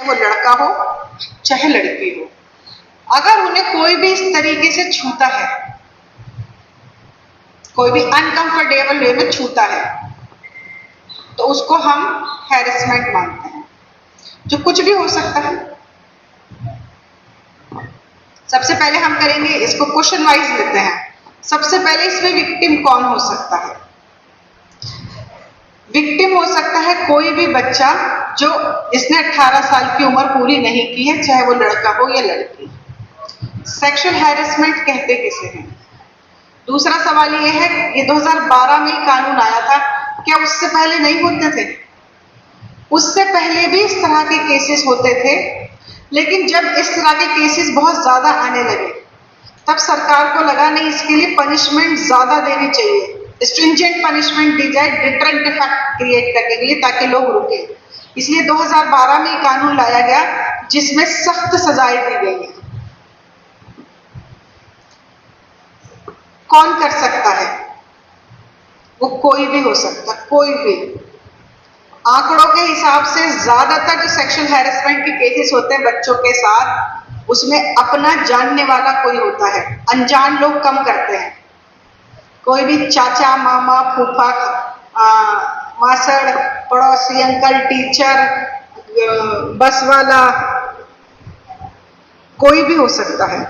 वो लड़का हो चाहे लड़की हो, अगर उन्हें कोई भी इस तरीके से छूता है, कोई भी अनकंफर्टेबल वे में छूता है, तो उसको हम हैरेसमेंट मानते हैं, जो कुछ भी हो सकता है। सबसे पहले हम करेंगे इसको क्वेश्चन वाइज लेते हैं। सबसे पहले इसमें विक्टिम कौन हो सकता है? विक्टिम हो सकता है कोई भी बच्चा जो जिसने 18 साल की उम्र पूरी नहीं की है, चाहे वो लड़का हो या लड़की। सेक्सुअल हैरेसमेंट कहते किसे हैं? दूसरा सवाल ये है, ये 2012 में कानून आया था, क्या उससे पहले नहीं होते थे? उससे पहले भी इस तरह के केसेस होते थे, लेकिन जब इस तरह के केसेस बहुत ज्यादा आने लगे तब सरकार को लगा नहीं, इसके लिए पनिशमेंट ज्यादा देनी चाहिए, स्ट्रिंजेंट पनिशमेंट दी जाए डिटरेंट इफेक्ट क्रिएट करने के लिए, ताकि लोग रुके। इसलिए 2012 में कानून लाया गया जिसमें सख्त सजाएं दी गई है। कौन कर सकता है? वो कोई भी हो सकता, कोई भी। आंकड़ों के हिसाब से ज्यादातर जो सेक्सुअल हैरेसमेंट के केसेस होते हैं बच्चों के साथ, उसमें अपना जानने वाला कोई होता है, अनजान लोग कम करते हैं। कोई भी चाचा, मामा, फूफा, मासड़, पड़ोसी, अंकल, टीचर, बस वाला, कोई भी हो सकता है।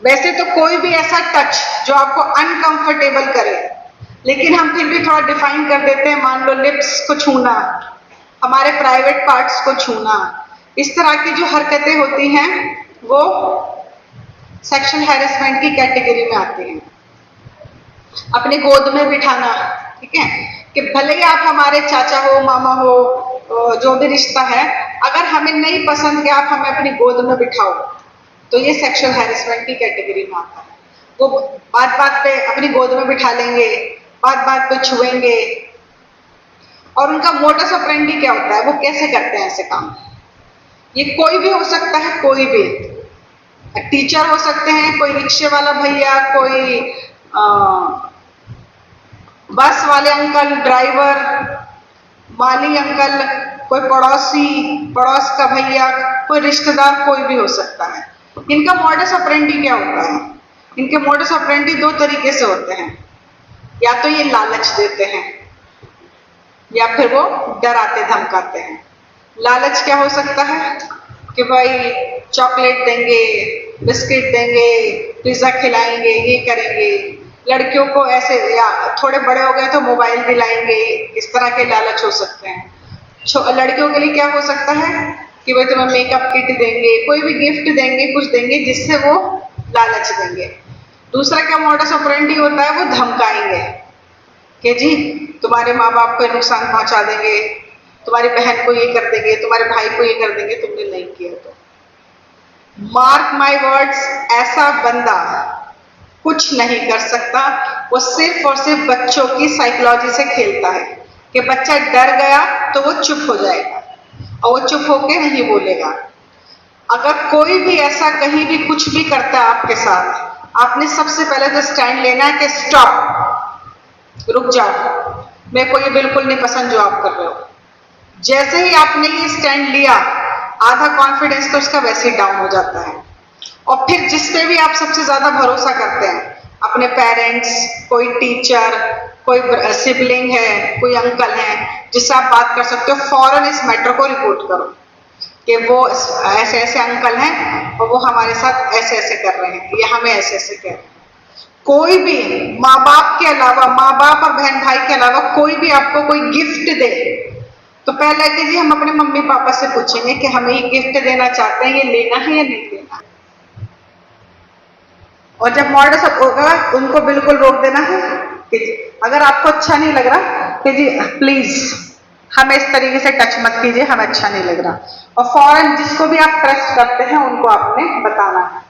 वैसे तो कोई भी ऐसा टच जो आपको अनकंफर्टेबल करे, लेकिन हम फिर भी थोड़ा डिफाइन कर देते हैं। मान लो लिप्स को छूना, हमारे प्राइवेट पार्ट्स को छूना, इस तरह की जो हरकतें होती हैं वो सेक्सुअल हैरेसमेंट की कैटेगरी में आती हैं। अपने गोद में बिठाना, ठीक है, कि भले ही आप हमारे चाचा हो, मामा हो, जो भी रिश्ता है, अगर हमें नहीं पसंद कि आप हमें अपनी गोद में बिठाओ, तो ये सेक्सुअल हैरेसमेंट की कैटेगरी में आता है। वो बात बात पे अपनी गोद में बिठा लेंगे, बात बात पे छुएंगे, और उनका मोडस ऑपरेंडी क्या होता है, वो कैसे करते हैं ऐसे काम? ये कोई भी हो सकता है, कोई भी। टीचर हो सकते हैं, कोई रिक्शे वाला भैया, कोई बस वाले अंकल, ड्राइवर, माली अंकल, कोई पड़ोसी, पड़ोस का भैया, कोई रिश्तेदार, कोई भी हो सकता है। इनका मॉडस ऑपरेंडी क्या होता है? इनके मॉडस ऑपरेंडी दो तरीके से होते हैं। या तो ये लालच देते हैं, या फिर वो डराते धमकाते हैं। लालच क्या हो सकता है कि भाई चॉकलेट देंगे, बिस्किट देंगे, पिज्जा खिलाएंगे, ये करेंगे। लड़कियों को ऐसे, या थोड़े बड़े हो गए तो मोबाइल दिलाएंगे, इस तरह के लालच हो सकते हैं। लड़कियों के लिए क्या हो सकता है कि भाई तुम्हें मेकअप किट देंगे, कोई भी गिफ्ट देंगे, कुछ देंगे जिससे वो लालच देंगे। दूसरा क्या मॉडस ऑपरेंडी होता है, वो धमकाएंगे कि जी तुम्हारे माँ बाप को नुकसान पहुंचा देंगे, तुम्हारी बहन को ये कर देंगे, तुम्हारे भाई को ये कर देंगे, तुमने नहीं किया तो। मार्क माय वर्ड्स, ऐसा बंदा कुछ नहीं कर सकता। वो सिर्फ और सिर्फ बच्चों की साइकोलॉजी से खेलता है कि बच्चा डर गया तो वो चुप हो जाएगा, और वो चुप होके नहीं बोलेगा। अगर कोई भी ऐसा कहीं भी कुछ भी करता है आपके साथ, आपने सबसे पहले तो स्टैंड लेना है कि स्टॉप, रुक जाओ, मेरे को ये बिल्कुल नहीं पसंद जो आप कर रहे हो। जैसे ही आपने ये स्टैंड लिया, आधा कॉन्फिडेंस तो उसका वैसे ही डाउन हो जाता है। और फिर जिस पे भी आप सबसे ज्यादा भरोसा करते हैं, अपने पेरेंट्स, कोई टीचर, कोई सिबलिंग है, कोई अंकल है जिससे आप बात कर सकते हो, फौरन इस मैटर को रिपोर्ट करो कि वो ऐसे ऐसे अंकल हैं और वो हमारे साथ ऐसे ऐसे कर रहे हैं, या हमें ऐसे ऐसे कह रहे हैं। कोई भी माँ बाप के अलावा, माँ बाप और बहन भाई के अलावा कोई भी आपको कोई गिफ्ट दे, तो पहले कि जी हम अपने मम्मी पापा से पूछेंगे कि हमें ये गिफ्ट देना चाहते हैं, ये लेना है या नहीं लेना। और जब मॉडस होगा उनको बिल्कुल रोक देना है कि अगर आपको अच्छा नहीं लग रहा कि जी प्लीज हमें इस तरीके से टच मत कीजिए, हमें अच्छा नहीं लग रहा। और फौरन जिसको भी आप ट्रस्ट करते हैं उनको आपने बताना है।